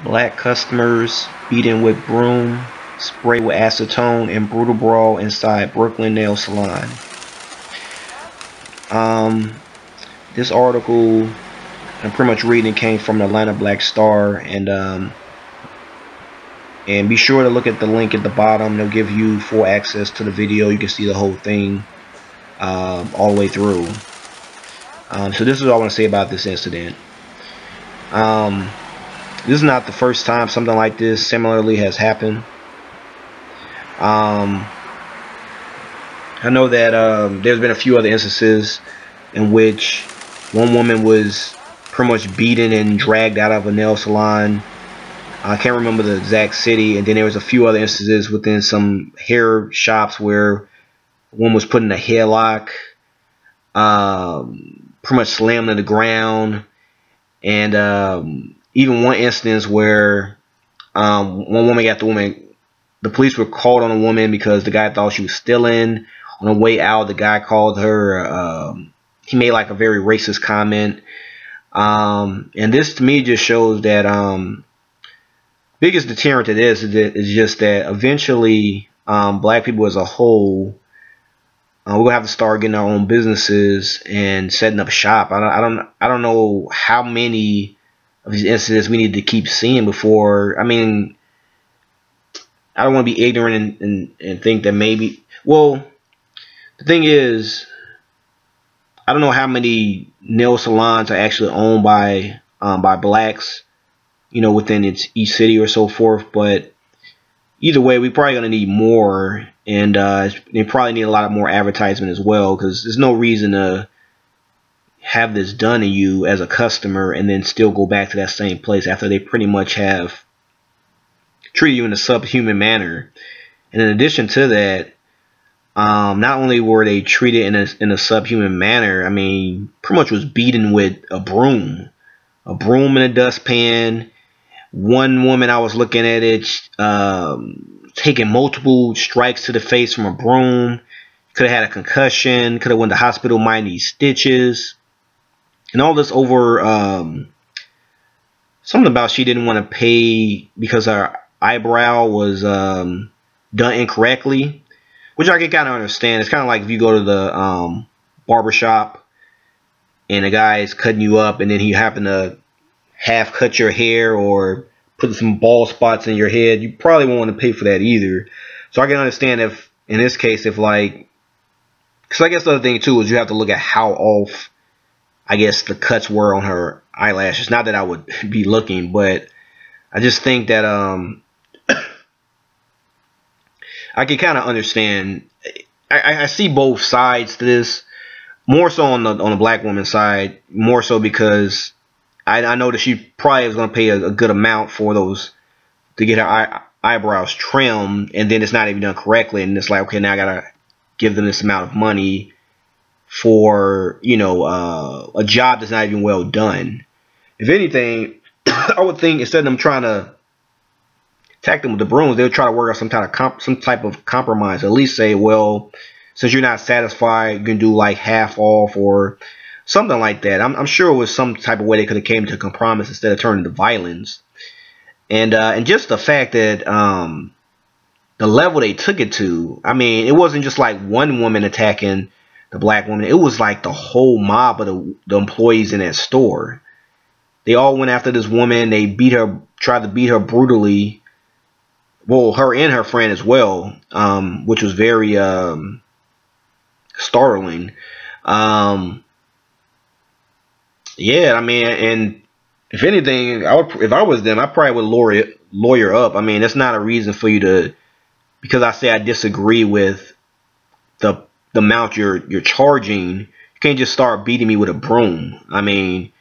Black customers beaten with broom, sprayed with acetone, and brutal brawl inside Brooklyn nail salon. Um, this article, I'm pretty much reading, came from the Atlanta Black Star, and be sure to look at the link at the bottom. They'll give you full access to the video. You can see the whole thing all the way through. So this is what I want to say about this incident. This is not the first time something like this similarly has happened. I know that there's been a few other instances in which one woman was pretty much beaten and dragged out of a nail salon. I can't remember the exact city. And then there was a few other instances within some hair shops where one was put in a headlock, pretty much slammed to the ground. And even one instance where one woman got the police were called on a woman because the guy thought she was stealing. On the way out, the guy called her, he made like a very racist comment. And this to me just shows that biggest deterrent to this is just that eventually black people as a whole, we're gonna have to start getting our own businesses and setting up shop. I don't know how many of these incidents we need to keep seeing before. I mean, I don't want to be ignorant and think that maybe. Well, the thing is, I don't know how many nail salons are actually owned by blacks, you know, within each city or so forth. But either way, we're probably gonna need more, and they probably need a lot of more advertisement as well, because there's no reason to have this done to you as a customer and then still go back to that same place after they pretty much have treated you in a subhuman manner. And in addition to that, not only were they treated in a subhuman manner, I mean, pretty much was beaten with a broom in a dustpan. One woman, I was looking at it, taking multiple strikes to the face from a broom. Could have had a concussion, could have went to the hospital, might need stitches. And all this over something about she didn't want to pay because her eyebrow was done incorrectly, which I can kind of understand. It's kind of like if you go to the barber shop and a guy is cutting you up and then he happened to half cut your hair or put some bald spots in your head. You probably won't want to pay for that either. So I can understand if in this case, if like, because I guess the other thing too is you have to look at how off, I guess, the cuts were on her eyelashes. Not that I would be looking, but I just think that I can kind of understand. I see both sides to this. More so on the black woman's side, more so because I know that she probably is going to pay a good amount for those to get her eyebrows trimmed, and then it's not even done correctly, and it's like, okay, now I gotta give them this amount of money for, you know, a job that's not even well done. If anything, I would think instead of them trying to attack them with the brooms, they would try to work out some type of compromise. At least say, well, since you're not satisfied, you can do like half off or something like that. I'm sure it was some type of way they could have came to a compromise instead of turning to violence. And just the fact that the level they took it to, I mean, it wasn't just like one woman attacking the black woman. It was like the whole mob of the employees in that store. They all went after this woman. They beat her, tried to beat her brutally. Well, her and her friend as well, which was very startling. Yeah, I mean, and if anything, if I was them, I probably would lawyer up. I mean, that's not a reason for you to, because I say I disagree with the amount you're charging. You can't just start beating me with a broom. I mean,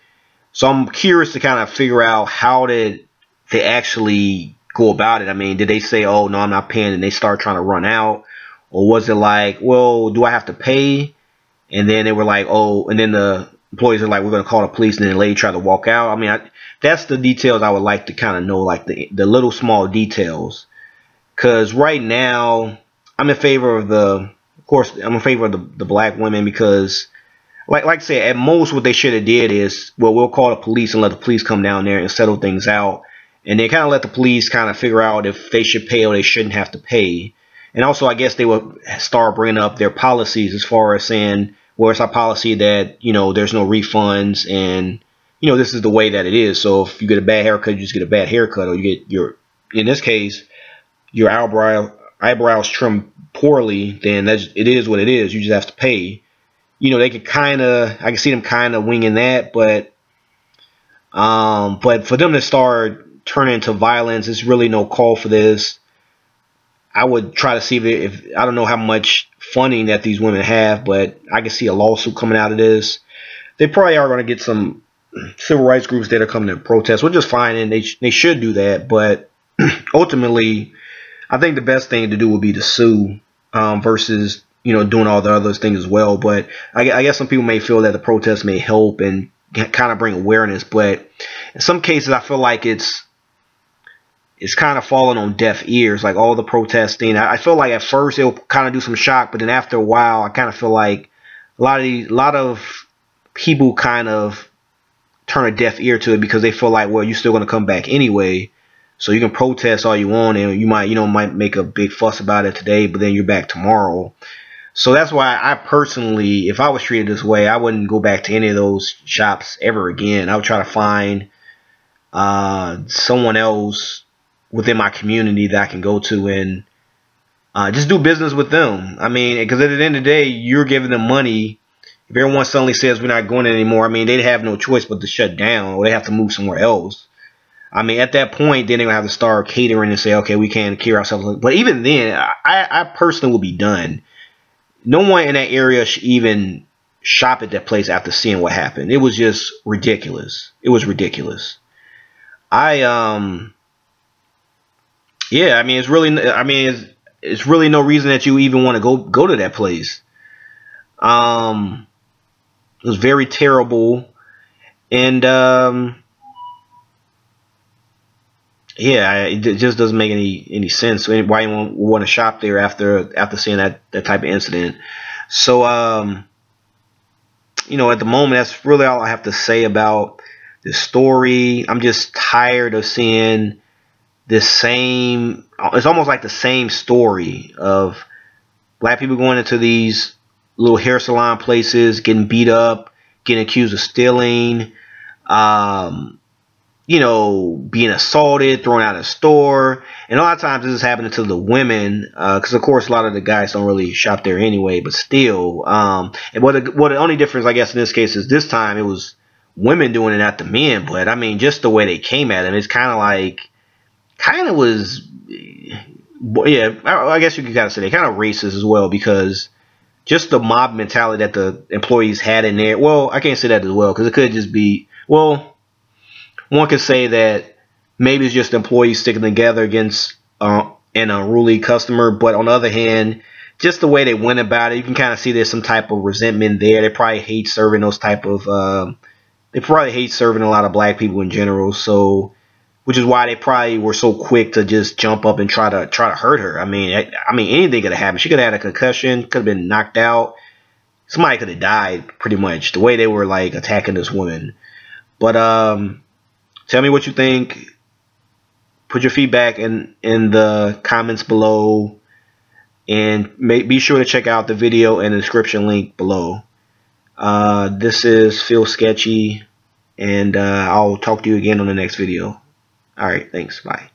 so I'm curious to kind of figure out how did they actually go about it. I mean, did they say, oh no, I'm not paying, and they start trying to run out, or was it like, well, do I have to pay? And then they were like, oh, and then the employees are like, we're going to call the police, and then the lady tried to walk out. I mean, that's the details I would like to kind of know, like the little small details. Because right now, I'm in favor of I'm in favor of the black women, because like I said, at most what they should have did is, well, we'll call the police and let the police come down there and settle things out. and they kind of let the police kind of figure out if they should pay or they shouldn't have to pay. And also, I guess they would start bringing up their policies as far as saying, well, it's our policy that, you know, there's no refunds, and, you know, this is the way that it is. So if you get a bad haircut, you just get a bad haircut, or you get your, in this case, your eyebrows trimmed poorly, then it is what it is. You just have to pay. You know, they could kind of, I can see them kind of winging that, but for them to start turning into violence, it's really no call for this. I would try to see if I don't know how much funding that these women have, but I can see a lawsuit coming out of this. They probably are going to get some civil rights groups that are coming to protest, which is fine, and they should do that. But ultimately, I think the best thing to do would be to sue versus, you know, doing all the other things as well. But I guess some people may feel that the protest may help and kind of bring awareness, but in some cases, I feel like it's kind of falling on deaf ears, like all the protesting. I feel like at first it'll kind of do some shock, but then after a while, I kind of feel like a lot of people kind of turn a deaf ear to it because they feel like, well, you're still going to come back anyway, so you can protest all you want, and you might make a big fuss about it today, but then you're back tomorrow. So that's why I personally, if I was treated this way, I wouldn't go back to any of those shops ever again. I would try to find someone else within my community that I can go to and just do business with them. I mean, because at the end of the day, you're giving them money. If everyone suddenly says we're not going anymore, I mean, they'd have no choice but to shut down, or they have to move somewhere else. I mean, at that point, then they're going to have to start catering and say, okay, we can't carry ourselves. But even then, I personally will be done. No one in that area should even shop at that place after seeing what happened. It was just ridiculous. It was ridiculous. Yeah, I mean, it's really no reason that you even want to go to that place. It was very terrible, and yeah, it just doesn't make any sense. Why you want to shop there after seeing that type of incident? So you know, at the moment, that's really all I have to say about this story. I'm just tired of seeing this same, it's almost like the same story of black people going into these little hair salon places, getting beat up, getting accused of stealing, you know, being assaulted, thrown out of the store. And a lot of times this is happening to the women, because of course a lot of the guys don't really shop there anyway, but still. And the only difference, I guess, in this case is this time it was women doing it, not the men. But I mean, just the way they came at him, it's kind of like, was, yeah, I guess you could kind of say they kind of racist as well, because just the mob mentality that the employees had in there. Well, I can't say that as well, because it could just be, well, one could say that maybe it's just employees sticking together against an unruly customer, but on the other hand, just the way they went about it, you can kind of see there's some type of resentment there. They probably hate serving those type of, they probably hate serving a lot of black people in general, so, which is why they probably were so quick to just jump up and try to hurt her. I mean, anything could have happened. She could have had a concussion, could have been knocked out. Somebody could have died, pretty much, the way they were like attacking this woman. But tell me what you think. Put your feedback in the comments below, and be sure to check out the video and the description link below. This is Feel Sketchy, and I'll talk to you again on the next video. All right, thanks. Bye.